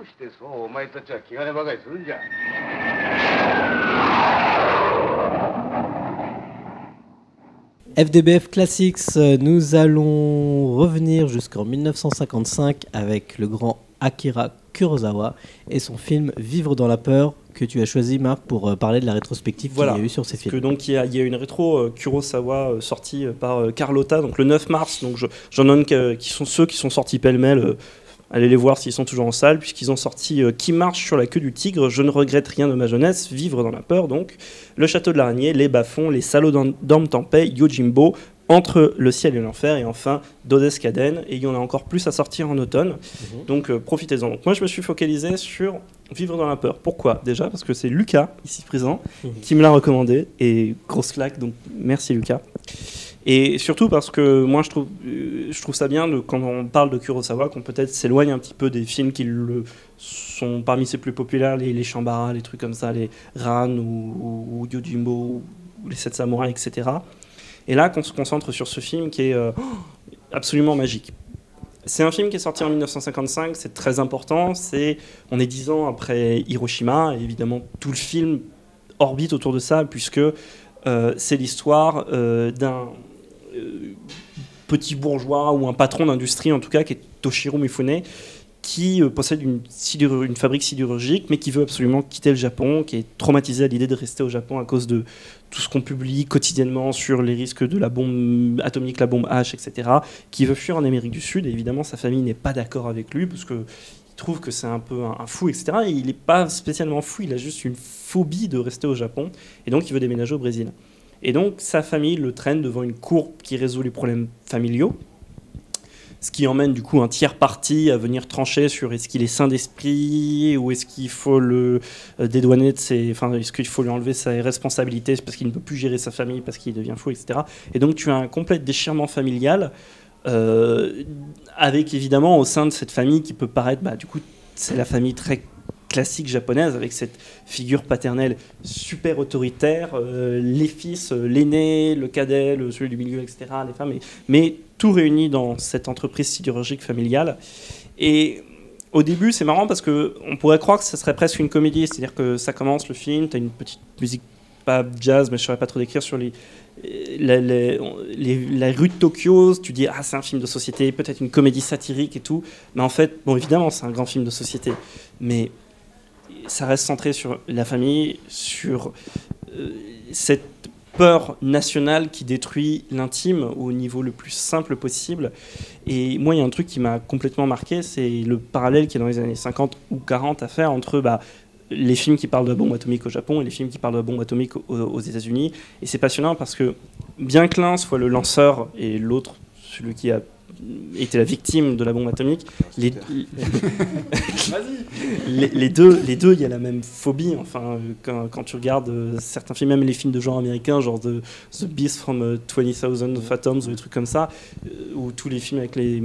してそうお前たちは気兼ねばかりするんじゃ。FDBF Classics, nous allons revenir jusqu'en 1955 avec le grand Akira Kurosawa et son film Vivre dans la peur que tu as choisi, Marc, pour parler de la rétrospective qu'il y a eu sur ces films. Donc il y a une rétro Kurosawa sortie par Carlotta donc le 9 mars. Donc j'en donne qui sont ceux qui sont sortis pêle-mêle. Allez les voir s'ils sont toujours en salle, puisqu'ils ont sorti Qui marche sur la queue du tigre, Je ne regrette rien de ma jeunesse, Vivre dans la peur, donc Le château de l'araignée, Les bas-fonds, Les salauds dorment en paix, Yojimbo, Entre le ciel et l'enfer, et enfin Dodescaden, et il y en a encore plus à sortir en automne, donc profitez-en. Donc moi je me suis focalisé sur Vivre dans la peur. Pourquoi ? Déjà parce que c'est Lucas, ici présent, qui me l'a recommandé, et grosse claque, donc merci Lucas. Et surtout parce que moi je trouve ça bien quand on parle de Kurosawa qu'on peut-être s'éloigne un petit peu des films qui sont parmi ses plus populaires, les Shambara, les trucs comme ça, les Ran ou Yojimbo ou les Sept Samouraïs, etc. Et là qu'on se concentre sur ce film qui est absolument magique. C'est un film qui est sorti en 1955, c'est très important, on est 10 ans après Hiroshima, et évidemment tout le film orbite autour de ça puisque c'est l'histoire d'un petit bourgeois ou un patron d'industrie en tout cas qui est Toshiro Mifune qui possède une fabrique sidérurgique mais qui veut absolument quitter le Japon, qui est traumatisé à l'idée de rester au Japon à cause de tout ce qu'on publie quotidiennement sur les risques de la bombe atomique, la bombe H, etc., qui veut fuir en Amérique du Sud, et évidemment sa famille n'est pas d'accord avec lui parce que il trouve que c'est un peu un fou, etc. Et il n'est pas spécialement fou, il a juste une phobie de rester au Japon, et donc il veut déménager au Brésil. Et donc sa famille le traîne devant une cour qui résout les problèmes familiaux, ce qui emmène du coup un tiers parti à venir trancher sur est-ce qu'il est sain d'esprit ou est-ce qu'il faut le dédouaner est-ce qu'il faut lui enlever ses responsabilités parce qu'il ne peut plus gérer sa famille parce qu'il devient fou, etc. Et donc tu as un complet déchirement familial avec évidemment au sein de cette famille qui peut paraître, du coup c'est la famille très classique japonaise avec cette figure paternelle super autoritaire, les fils, l'aîné, le cadet, celui du milieu, etc., les femmes, mais tout réuni dans cette entreprise sidérurgique familiale. Et au début, c'est marrant parce qu'on pourrait croire que ce serait presque une comédie, c'est-à-dire que ça commence le film, tu as une petite musique, pas jazz, mais je ne saurais pas trop décrire, sur la rue de Tokyo, tu dis c'est un film de société, peut-être une comédie satirique et tout, mais en fait, bon évidemment c'est un grand film de société, mais ça reste centré sur la famille, sur cette peur nationale qui détruit l'intime au niveau le plus simple possible. Et moi, il y a un truc qui m'a complètement marqué, c'est le parallèle qui est dans les années 50 ou 40 à faire entre les films qui parlent de la bombe atomique au Japon et les films qui parlent de la bombe atomique aux États-Unis. Et c'est passionnant parce que bien que l'un soit le lanceur et l'autre celui qui a été la victime de la bombe atomique, les deux, il y a la même phobie. Enfin, quand tu regardes certains films, même les films de genre américains, genre The Beast from 20,000 Fathoms ou des trucs comme ça, ou tous les films avec les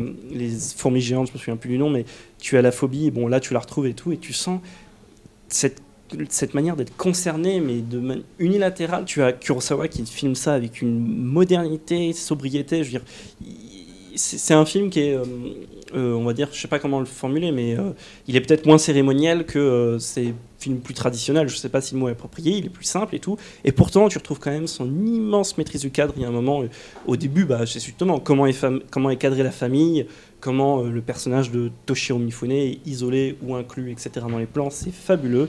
fourmis géantes, je me souviens plus du nom, mais tu as la phobie, et bon là tu la retrouves et tout, et tu sens cette manière d'être concerné, mais de manière unilatérale. Tu as Kurosawa qui filme ça avec une modernité, sobriété, je veux dire. C'est un film qui est, on va dire, je sais pas comment le formuler, mais il est peut-être moins cérémoniel que ces films plus traditionnels. Je sais pas si le mot est approprié, il est plus simple et tout. Et pourtant, tu retrouves quand même son immense maîtrise du cadre. Il y a un moment, au début, c'est justement comment est cadrée la famille, comment le personnage de Toshiro Mifune est isolé ou inclus, etc. dans les plans. C'est fabuleux.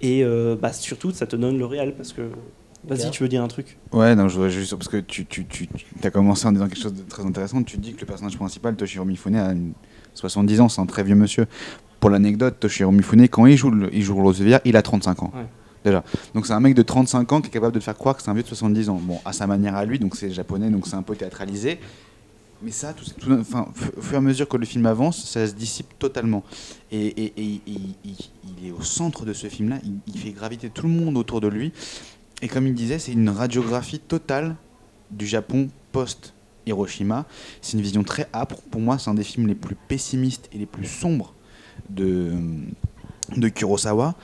Et surtout, ça te donne le réel parce que. Vas-y, tu veux dire un truc ? Ouais, non, je voudrais juste parce que tu as commencé en disant quelque chose de très intéressant. Tu dis que le personnage principal, Toshiro Mifune, a 70 ans, c'est un très vieux monsieur. Pour l'anecdote, Toshiro Mifune, quand il joue Rose de Villard, il a 35 ans. Ouais. Déjà. Donc c'est un mec de 35 ans qui est capable de te faire croire que c'est un vieux de 70 ans. Bon, à sa manière à lui, donc c'est japonais, donc c'est un peu théâtralisé. Mais ça, au fur et à mesure que le film avance, ça se dissipe totalement. Et il est au centre de ce film-là, il fait graviter tout le monde autour de lui. Et comme il disait, c'est une radiographie totale du Japon post-Hiroshima. C'est une vision très âpre. Pour moi, c'est un des films les plus pessimistes et les plus sombres de Kurosawa,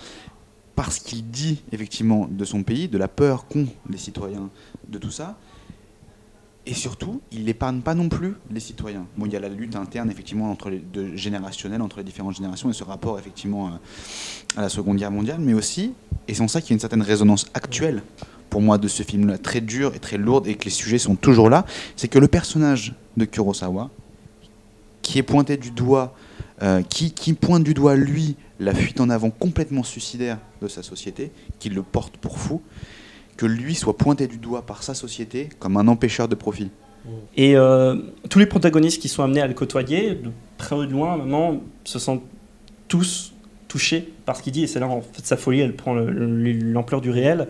parce qu'il dit effectivement de son pays, de la peur qu'ont les citoyens de tout ça. Et surtout, il n'épargne pas non plus les citoyens. Bon, il y a la lutte interne, effectivement, générationnelle, entre les différentes générations, et ce rapport, effectivement, à la Seconde Guerre mondiale, mais aussi, et c'est en ça qu'il y a une certaine résonance actuelle, pour moi, de ce film-là, très dur et très lourde, et que les sujets sont toujours là, c'est que le personnage de Kurosawa, qui est pointé du doigt, qui pointe du doigt, lui, la fuite en avant complètement suicidaire de sa société, qui le porte pour fou, que lui soit pointé du doigt par sa société comme un empêcheur de profit. Et tous les protagonistes qui sont amenés à le côtoyer, de près ou de loin, à un moment, se sentent tous touchés par ce qu'il dit. Et c'est là, en fait, sa folie, elle prend l'ampleur du réel.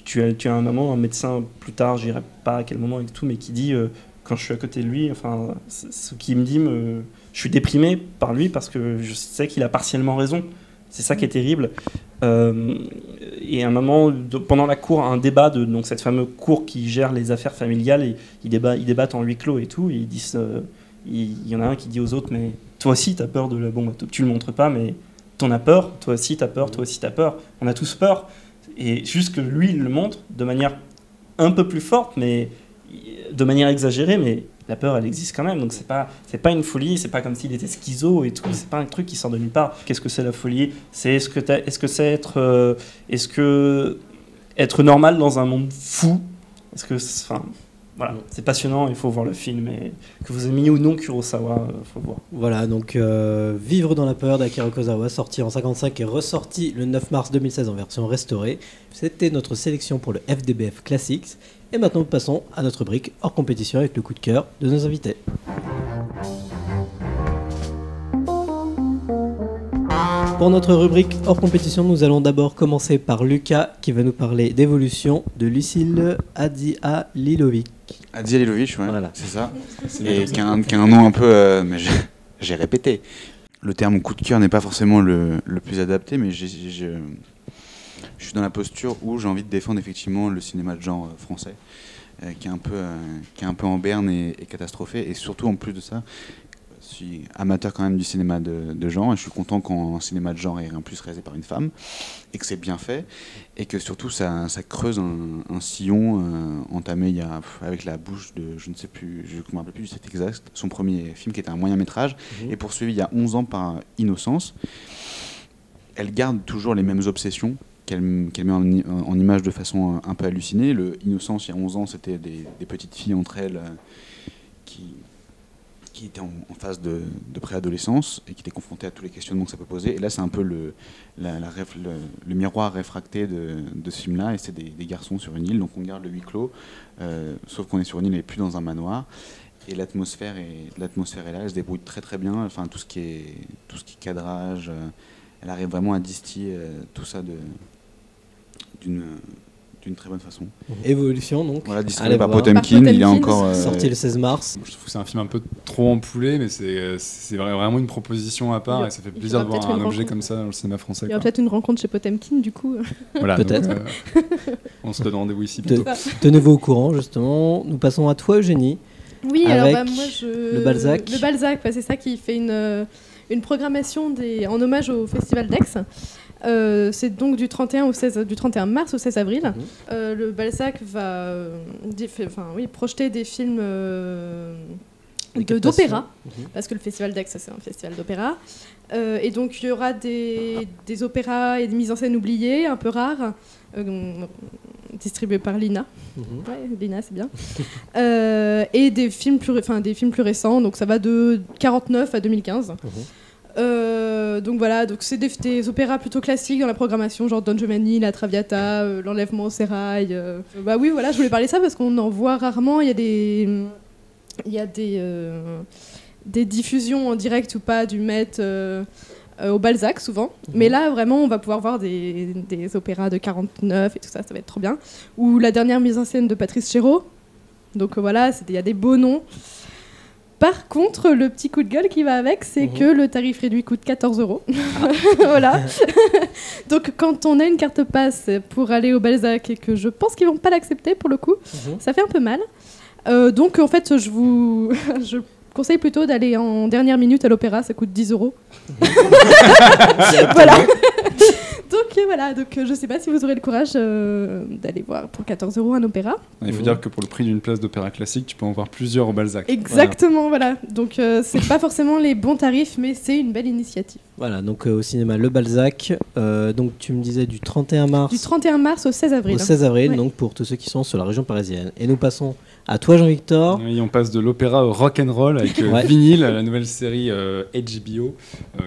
Tu as un moment, un médecin, plus tard, je dirais pas à quel moment et tout, mais qui dit, quand je suis à côté de lui, enfin, ce qu'il me dit, je suis déprimé par lui parce que je sais qu'il a partiellement raison. C'est ça qui est terrible. Et à un moment, pendant la cour, un débat de donc cette fameuse cour qui gère les affaires familiales, et ils débattent en huis clos et tout. Et ils disent, il y en a un qui dit aux autres, mais toi aussi t'as peur de la bombe. Tu le montres pas, mais t'en as peur. Toi aussi t'as peur. Toi aussi t'as peur. On a tous peur. Et juste que lui, il le montre de manière un peu plus forte, mais de manière exagérée, mais la peur, elle existe quand même. Donc c'est pas une folie, c'est pas comme s'il était schizo et tout. C'est pas un truc qui sort de nulle part. Qu'est-ce que c'est la folie? C'est est-ce que c'est être normal dans un monde fou? Voilà, c'est passionnant. Il faut voir le film. Et que vous aimiez ou non Kurosawa, faut le voir. Voilà, donc Vivre dans la peur d'Akira Kurosawa, sorti en 1955 et ressorti le 9 mars 2016 en version restaurée. C'était notre sélection pour le FDBF Classics. Et maintenant, nous passons à notre rubrique hors compétition avec le coup de cœur de nos invités. Pour notre rubrique hors compétition, nous allons d'abord commencer par Lucas qui va nous parler d'évolution de Lucille Adzihalilovic. Adzihalilovic, ouais, voilà. C'est ça. Et qui a un nom un peu... mais j'ai répété. Le terme coup de cœur n'est pas forcément le plus adapté, mais je suis dans la posture où j'ai envie de défendre effectivement le cinéma de genre français, qui est un peu en berne et catastrophé. Et surtout, en plus de ça, je suis amateur quand même du cinéma de genre, et je suis content quand un cinéma de genre est en plus réalisé par une femme, et que c'est bien fait, et que surtout ça creuse un sillon entamé avec la bouche de, je ne sais plus, je ne me rappelle plus du titre exact, son premier film qui était un moyen-métrage, et poursuivi il y a 11 ans par Innocence. Elle garde toujours les mêmes obsessions qu'elle met en image de façon un peu hallucinée. Le Innocence, il y a 11 ans, c'était des petites filles entre elles qui étaient en phase de préadolescence et qui étaient confrontées à tous les questionnements que ça peut poser. Et là, c'est un peu le miroir réfracté de ce film-là, et c'est des garçons sur une île, donc on garde le huis clos, sauf qu'on est sur une île et plus dans un manoir. Et l'atmosphère est là, elle se débrouille très très bien, enfin tout ce qui est cadrage, elle arrive vraiment à distiller tout ça d'une très bonne façon. Évolution, donc. Voilà, distribué par Potemkin, il est encore... sorti le 16 mars. Je trouve que c'est un film un peu trop empoulé, mais c'est vraiment une proposition à part, et ça fait plaisir de voir un objet comme ça dans le cinéma français. Il y aura peut-être une rencontre chez Potemkin, du coup. Voilà, peut-être. Donc, on se donne rendez-vous ici bientôt. Tenez-vous au courant, justement. Nous passons à toi, Eugénie. Oui, avec alors moi, le Balzac. Le Balzac, c'est ça qui fait une programmation en hommage au Festival d'Aix. C'est donc du 31 mars au 16 avril. Le Balzac va projeter des films d'opéra, parce que le Festival d'Aix, c'est un festival d'opéra. Et donc il y aura des opéras et des mises en scène oubliées, un peu rares, distribués par Lina. Ouais, Lina, c'est bien. Et des films plus récents, donc ça va de 49 à 2015. Donc voilà, donc c'est des opéras plutôt classiques dans la programmation, genre Don Giovanni, La Traviata, L'Enlèvement au sérail. Bah oui, voilà, je voulais parler de ça parce qu'on en voit rarement. Il y a des diffusions en direct ou pas du Met au Balzac souvent, mais là vraiment on va pouvoir voir des opéras de 49 et tout ça, ça va être trop bien. Ou la dernière mise en scène de Patrice Chéreau. Donc voilà, il y a des beaux noms. Par contre, le petit coup de gueule qui va avec, c'est que le tarif réduit coûte 14 €. Voilà. Donc, quand on a une carte passe pour aller au Balzac et que je pense qu'ils vont pas l'accepter pour le coup, ça fait un peu mal. Donc, en fait, je conseille plutôt d'aller en dernière minute à l'opéra, ça coûte 10 €. Voilà. Donc, voilà, donc je sais pas si vous aurez le courage d'aller voir pour 14 € un opéra. Il faut dire que pour le prix d'une place d'opéra classique, tu peux en voir plusieurs au Balzac. Exactement, voilà. Donc c'est pas forcément les bons tarifs, mais c'est une belle initiative. Voilà, donc au cinéma Le Balzac, donc tu me disais du 31 mars Du 31 mars au 16 avril. au 16 avril, Ouais. donc pour tous ceux qui sont sur la région parisienne. Et nous passons à toi Jean-Victor. Oui, on passe de l'opéra au rock'n'roll avec Ouais. Vinyl, la nouvelle série HBO,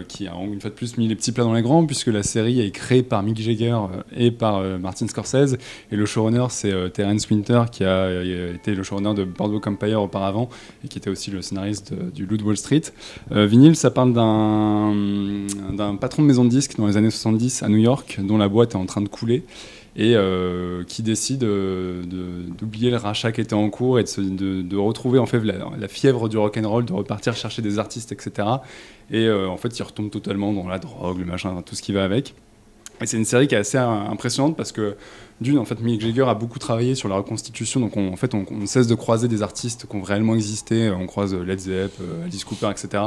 qui a une fois de plus mis les petits plats dans les grands, puisque la série est créée par Mick Jagger et par Martin Scorsese. Et le showrunner, c'est Terence Winter, qui a été le showrunner de Boardwalk Empire auparavant, et qui était aussi le scénariste du Loup de Wall Street. Vinyl, ça parle d'un patron de maison de disques dans les années 70 à New York, dont la boîte est en train de couler, et qui décide d'oublier le rachat qui était en cours et de retrouver en fait la fièvre du rock'n'roll, de repartir chercher des artistes, etc. Et en fait, il retombe totalement dans la drogue, le machin, tout ce qui va avec. Et c'est une série qui est assez impressionnante parce que en fait, Mick Jagger a beaucoup travaillé sur la reconstitution, donc on cesse de croiser des artistes qui ont réellement existé. On croise Led Zepp, Alice Cooper, etc.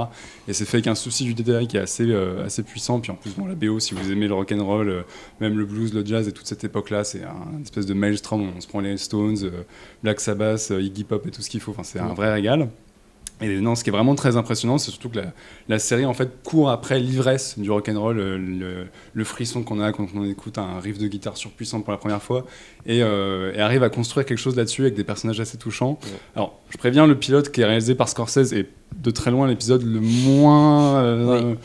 Et c'est fait avec un souci du détail qui est assez puissant. Puis en plus, la BO, si vous aimez le rock'n'roll, même le blues, le jazz et toute cette époque-là, c'est un espèce de maelstrom. On se prend les Stones, Black Sabbath, Iggy Pop et tout ce qu'il faut. Enfin, c'est un vrai régal. Et non, ce qui est vraiment très impressionnant, c'est surtout que la série en fait court après l'ivresse du rock'n'roll, le frisson qu'on a quand on écoute un riff de guitare surpuissant pour la première fois, et arrive à construire quelque chose là-dessus avec des personnages assez touchants. Ouais. Alors, je préviens, le pilote qui est réalisé par Scorsese est de très loin l'épisode le moins...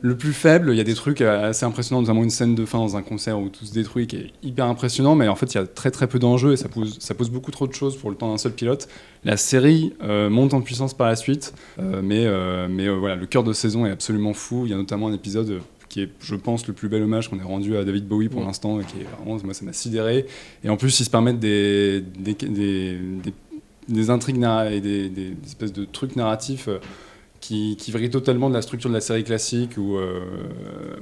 le plus faible. Il y a des trucs assez impressionnants, notamment une scène de fin dans un concert où tout se détruit qui est hyper impressionnant, mais en fait il y a très très peu d'enjeux et ça pose beaucoup trop de choses pour le temps d'un seul pilote. La série monte en puissance par la suite, mais voilà, le cœur de saison est absolument fou. Il y a notamment un épisode qui est, je pense, le plus bel hommage qu'on ait rendu à David Bowie pour l'instant, et qui est vraiment, moi ça m'a sidéré. Et en plus ils se permettent des intrigues et des espèces de trucs narratifs qui varient totalement de la structure de la série classique, où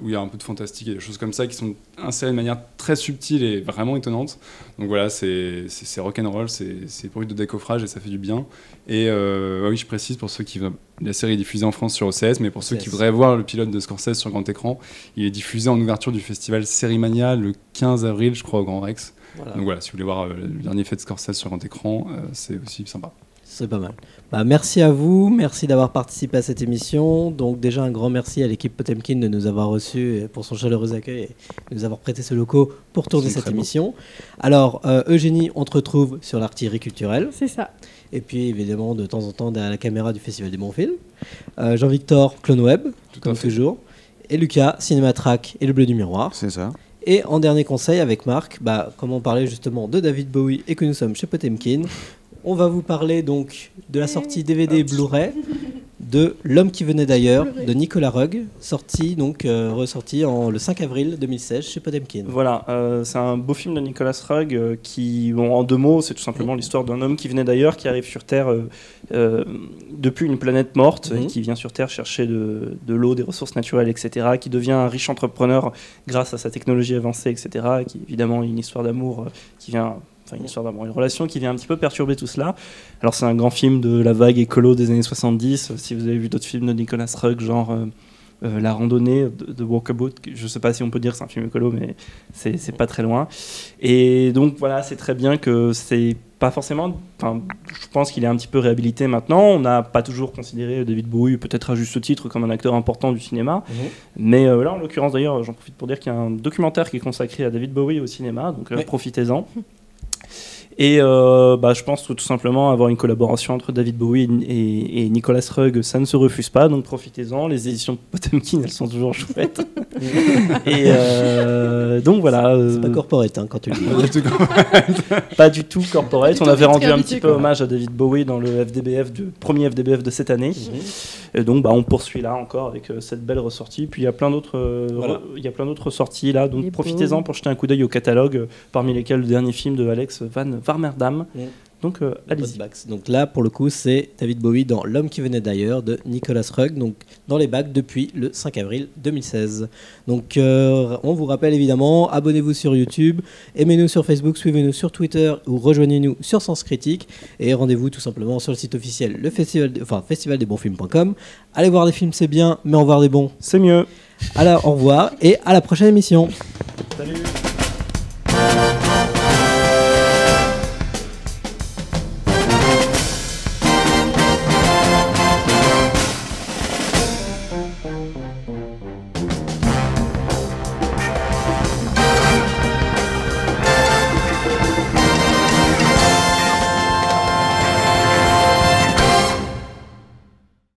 il y a un peu de fantastique et des choses comme ça qui sont insérées de manière très subtile et vraiment étonnante. Donc voilà, c'est rock'n'roll, c'est bruit de décoffrage et ça fait du bien. Et oui, je précise pour ceux qui la série est diffusée en France sur OCS, mais pour ceux qui voudraient voir le pilote de Scorsese sur grand écran, il est diffusé en ouverture du festival Sérimania le 15 avril, je crois, au Grand Rex. Voilà. Donc voilà, si vous voulez voir le dernier fait de Scorsese sur grand écran, c'est aussi sympa. C'est pas mal. Merci à vous, merci d'avoir participé à cette émission. Donc déjà un grand merci à l'équipe Potemkin de nous avoir reçus pour son chaleureux accueil et de nous avoir prêté ce locaux pour tourner cette émission. Alors Eugénie, on te retrouve sur l'artillerie culturelle. C'est ça. Et puis évidemment de temps en temps derrière la caméra du Festival des bons films. Jean-Victor, Clone Web, comme toujours. Et Lucas, Cinématrack et le Bleu du Miroir. C'est ça. Et en dernier conseil avec Marc, comme on parlait justement de David Bowie et que nous sommes chez Potemkin, on va vous parler donc de la sortie DVD et Blu-ray de L'homme qui venait d'ailleurs de Nicolas Roeg, ressorti le 5 avril 2016 chez Potemkin. Voilà, c'est un beau film de Nicolas Roeg qui, en 2 mots, c'est tout simplement l'histoire d'un homme qui venait d'ailleurs, qui arrive sur Terre depuis une planète morte, et qui vient sur Terre chercher de l'eau, des ressources naturelles, etc., qui devient un riche entrepreneur grâce à sa technologie avancée, etc., qui évidemment une histoire d'amour qui vient... une histoire d'amour, une relation qui vient un petit peu perturber tout cela. Alors c'est un grand film de la vague écolo des années 70. Si vous avez vu d'autres films de Nicolas Roeg, genre La randonnée de Walkabout, je ne sais pas si on peut dire que c'est un film écolo, mais c'est pas très loin. Et donc voilà, c'est très bien que c'est pas forcément... je pense qu'il est un petit peu réhabilité maintenant. On n'a pas toujours considéré David Bowie, peut-être à juste titre, comme un acteur important du cinéma. Mais là, en l'occurrence, d'ailleurs, j'en profite pour dire qu'il y a un documentaire qui est consacré à David Bowie au cinéma, donc profitez-en. Et je pense tout simplement avoir une collaboration entre David Bowie et Nicolas Roeg, ça ne se refuse pas, donc profitez-en. Les éditions Potemkin, elles sont toujours chouettes. Et donc voilà. C'est pas corporate quand tu le dis. Pas du tout corporate. On avait rendu un petit peu hommage à David Bowie dans le premier FDBF de cette année. Et donc on poursuit là encore avec cette belle ressortie. Puis il y a plein d'autres ressorties là, donc profitez-en pour jeter un coup d'œil au catalogue, parmi lesquels le dernier film de Alex Van Warmerdam. Donc allez-y. Donc là pour le coup c'est David Bowie dans L'homme qui venait d'ailleurs de Nicolas Roeg, donc dans les bacs depuis le 5 avril 2016. Donc on vous rappelle évidemment, abonnez-vous sur YouTube, aimez-nous sur Facebook, suivez-nous sur Twitter ou rejoignez-nous sur Sens Critique et rendez-vous tout simplement sur le site officiel festivaldesbonsfilms.com. Allez voir des films c'est bien, mais en voir des bons c'est mieux. Alors au revoir et à la prochaine émission. Salut.